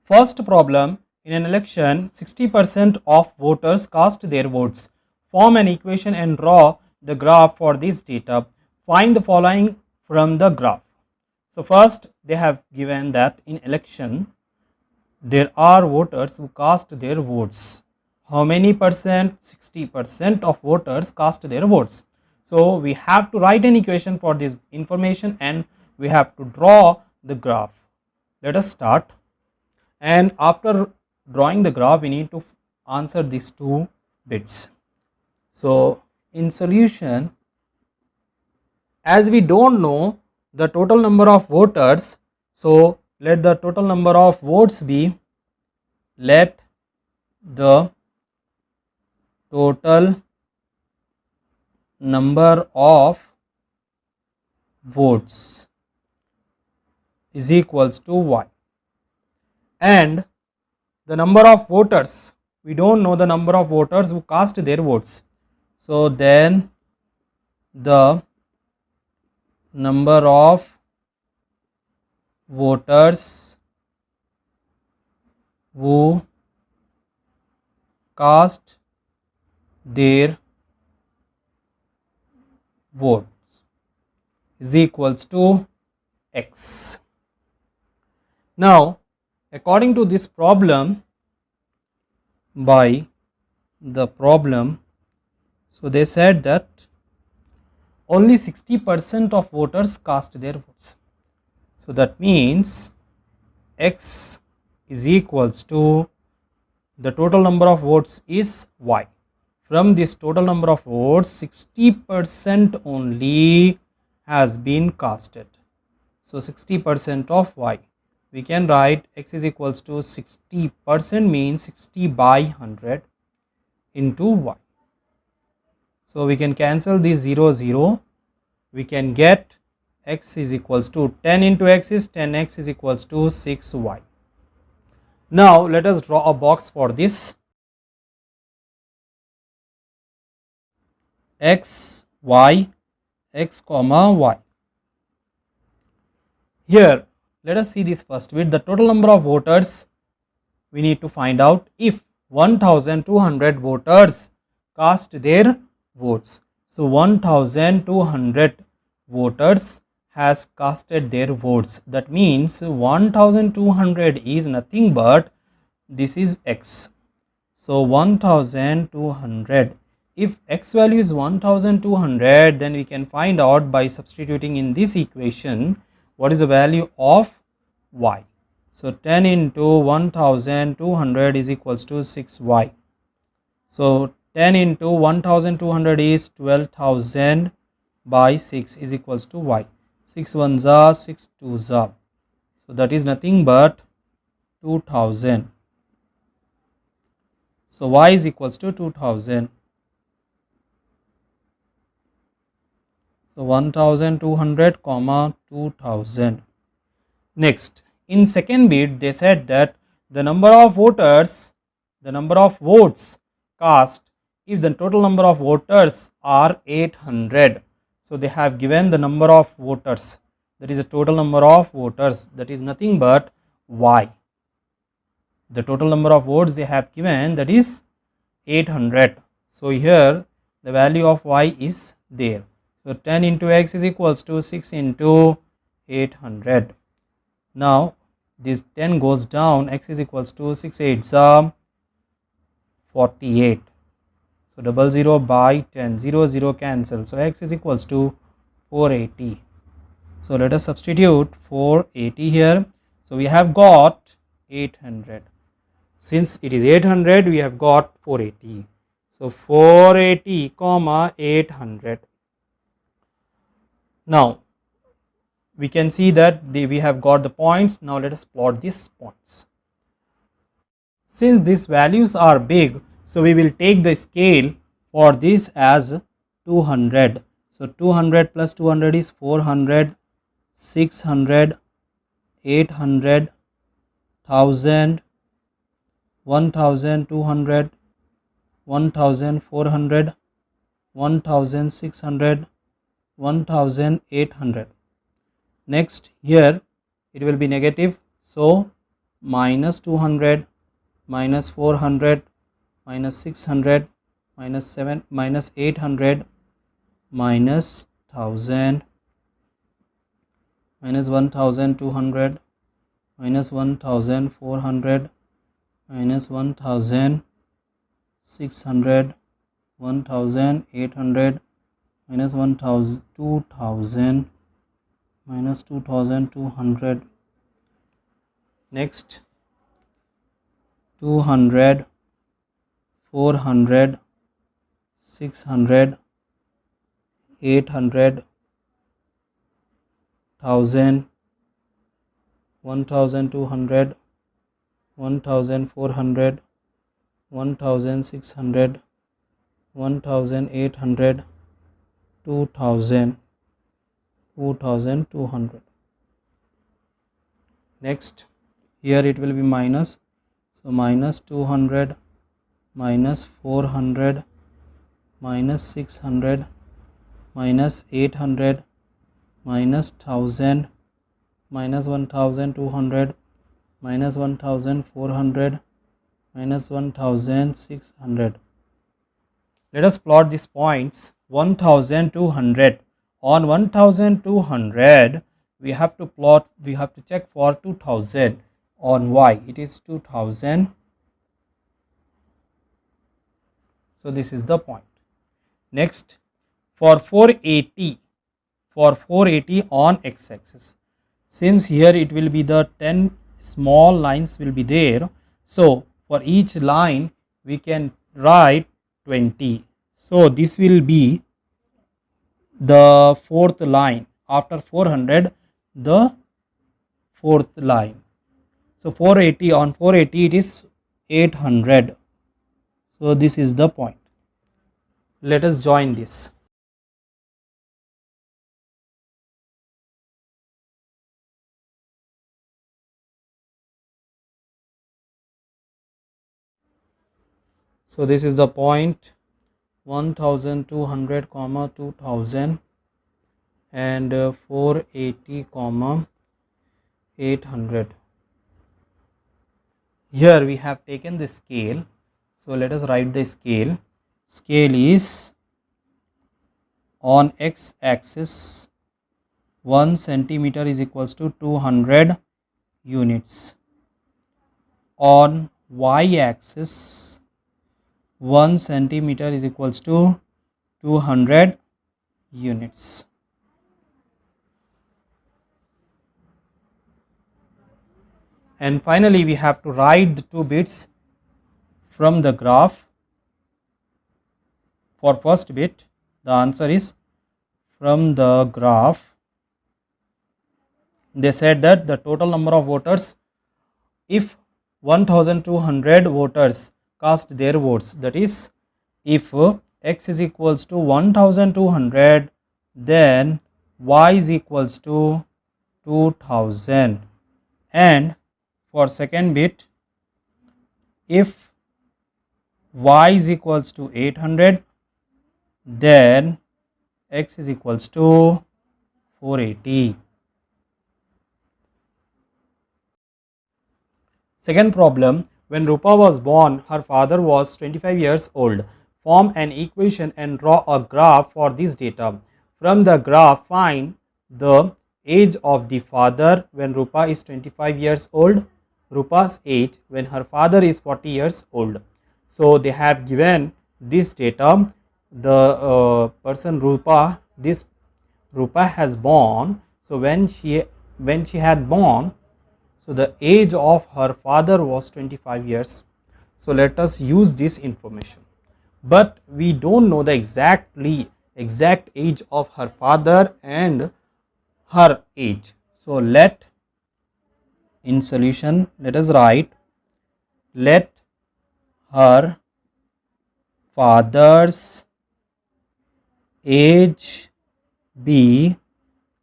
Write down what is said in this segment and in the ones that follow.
First problem, in an election, 60% of voters cast their votes. Form an equation and draw the graph for this data. Find the following from the graph. So first they have given that in election there are voters who cast their votes. How many percent? 60% of voters cast their votes. So we have to write an equation for this information and we have to draw the graph. Let us start. And after drawing the graph we need to answer these two bits. So in solution, as we don't know the total number of voters, so let the total number of votes be, let the total number of votes is equals to y, and the number of voters, we don't know the number of voters who cast their votes, so then the number of voters who cast their votes is equals to x. Now according to this problem, by the problem, so they said that only 60% of voters cast their votes. So that means x is equals to the total number of votes is y. From this total number of votes, 60% only has been casted. So 60% of y. We can write x is equals to 60% means 60 by 100 into y. So we can cancel this 0, 0. We can get x is equals to 10 into x is 10x is equals to 6y. Now let us draw a box for this. X, y, x comma y. Here let us see this first with the total number of voters. We need to find out if 1200 voters cast their votes. So 1200 voters has casted their votes. That means 1200 is nothing but this is x. So 1200. If x value is 1200, then we can find out by substituting in this equation what is the value of y. So 10 into 1200 is equals to 6y. So 10 into 1200 is 12,000 by 6 is equals to y. 6 ones are 6 twos are. So that is nothing but 2000. So y is equals to 2000. So 1200 comma 2000. Next, in second bit they said that the number of voters, the number of votes cast if the total number of voters are 800. So they have given the number of voters, that is the total number of voters, that is nothing but y. The total number of votes they have given, that is 800. So here the value of y is there. So 10 into x is equals to 6 into 800. Now this 10 goes down, x is equals to 6 8s are 48. So 00 by 10, 0 0 cancel. So x is equals to 480. So let us substitute 480 here. So we have got 800. Since it is 800, we have got 480. So 480 comma 800. Now we can see that we have got the points. Now let us plot these points. Since these values are big, so we will take the scale for this as 200. So 200 plus 200 is 400, 600, 800, 1000, 1200, 1400, 1600, 1800. Next here it will be negative, so minus 200, minus 400, minus 600, minus 800, minus 1000, minus 1200, minus 1400, minus 1600, 1800, minus 2000, minus 2200, next 200, 400, 600, 800, 1000, 1200, 1400, 1600, 1800, 2000, 2200. Next, here it will be minus, so minus 200, minus 400, minus 600, minus 800, minus 1000, minus 1200, minus 1400, minus 1600. Let us plot these points. 1200. On 1200 we have to check for 2000 on y. It is 2000. So this is the point. Next, for 480 on x-axis, since here it will be the 10 small lines will be there, so for each line we can write 20. So this will be the fourth line after 400, the fourth line. So 480, on 480 it is 800. So this is the point. Let us join this. So this is the point 1200 comma 2000 and 480 comma 800. Here we have taken the scale. So let us write the scale. Scale is on x axis 1 centimeter is equals to 200 units. On y axis 1 centimeter is equals to 200 units. And finally we have to write the two bits from the graph. For first bit, the answer is from the graph. They said that the total number of voters, if 1200 voters cast their votes, that is, if x is equals to 1200, then y is equals to 2000. And for second bit, if y is equals to 800, then x is equals to 480. Second problem, when Rupa was born, her father was 25 years old. Form an equation and draw a graph for this data. From the graph, find the age of the father when Rupa is 25 years old, Rupa's age when her father is 40 years old. So they have given this data. The person Rupa, this Rupa has born. So when she had born, so the age of her father was 25 years. So let us use this information. But we don't know the exact age of her father and her age. So in solution, let us write, let her father's age be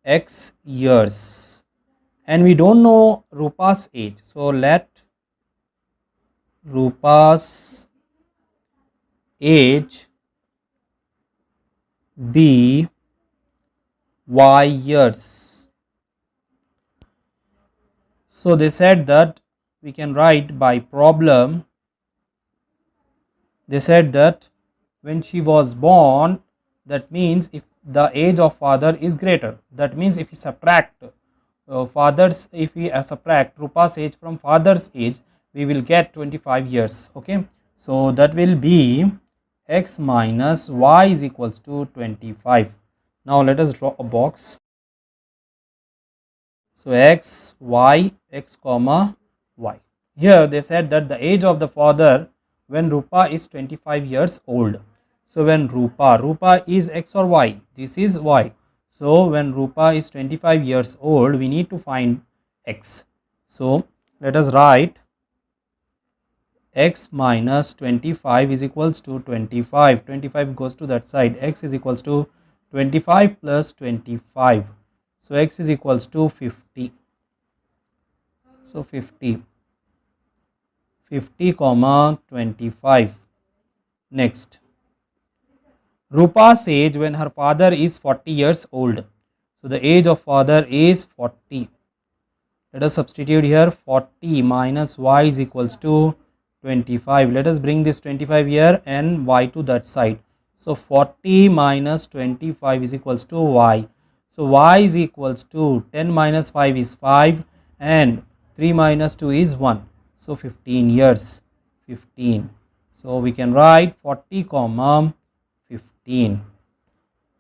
x years, and we don't know Rupa's age. So let Rupa's age be y years. So they said that we can write by problem. They said that when she was born, that means if the age of father is greater, that means if we subtract if we subtract Rupa's age from father's age, we will get 25 years. Okay, so that will be x minus y is equals to 25. Now let us draw a box. So x, y, x comma y. Here they said that the age of the father when Rupa is 25 years old. So when Rupa is x or y, this is y. So when Rupa is 25 years old, we need to find x. So let us write x minus 25 is equals to 25. 25 goes to that side. X is equals to 25 plus 25. So x is equals to 50. So 50 comma 25. Next, Rupa's age when her father is 40 years old. So the age of father is 40. Let us substitute here. 40 minus y is equals to 25. Let us bring this 25 here and y to that side. So 40 minus 25 is equals to y. So y is equals to 10 minus 5 is 5 and 3 minus 2 is 1. So 15 years. 15. So we can write 40 comma 15.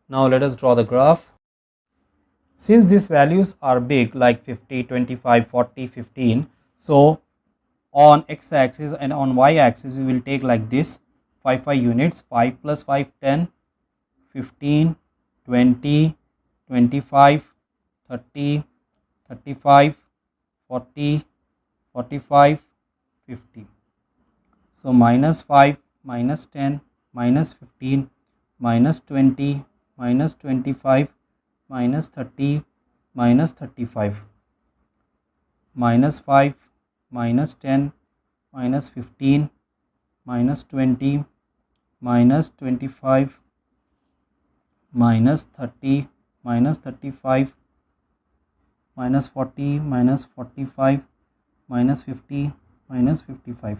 Now let us draw the graph. Since these values are big like 50, 25, 40, 15, so on x axis and on y axis we will take like this 5 units. 5 plus 5 10, 15, 20, 25, 30, 35, 40, 45, 50. So minus 5, minus 10, minus 15, minus 20, minus 25, minus 30, minus 35, minus 5, minus 10, minus 15, minus 20, minus 25, minus 30, minus 35, minus 40, minus 45, minus 50, minus 55.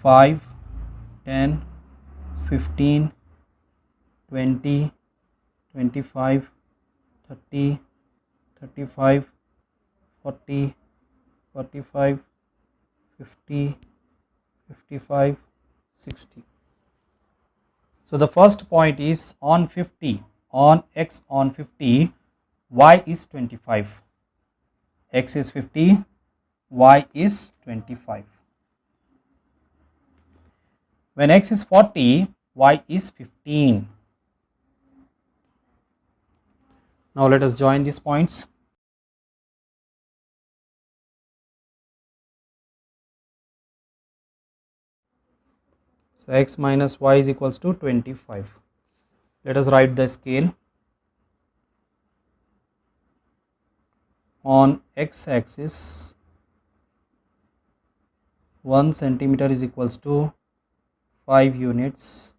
5, 10, 15, 20, 25, 30, 35, 40, 45, 50, 55, 60. So the first point is on 50, on x on 50, y is 25. X is 50, y is 25. When x is 40, y is 15. Now let us join these points. So x minus y is equals to 25. Let us write the scale. On x axis 1 centimeter is equals to 5 units.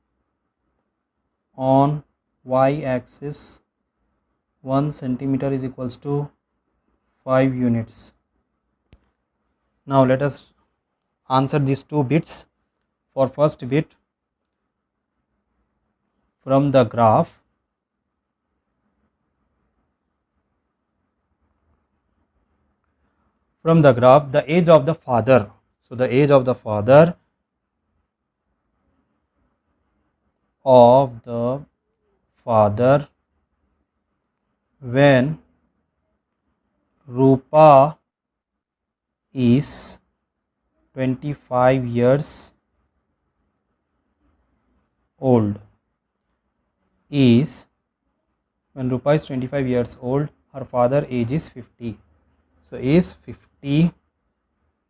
On y axis 1 centimeter is equals to 5 units. Now let us answer these two bits. For first bit, from the graph, the age of the father. So the age of the father when Rupa is 25 years old is, when Rupa is 25 years old, her father age is 50. So is 50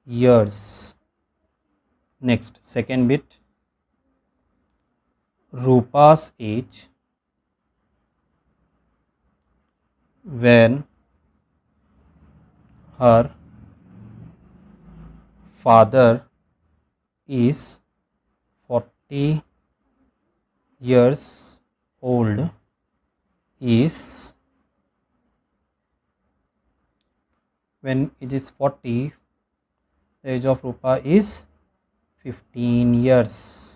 years. Next, second bit, Rupa's age when her father is 40 years old is, when it is 40, the age of Rupa is 15 years.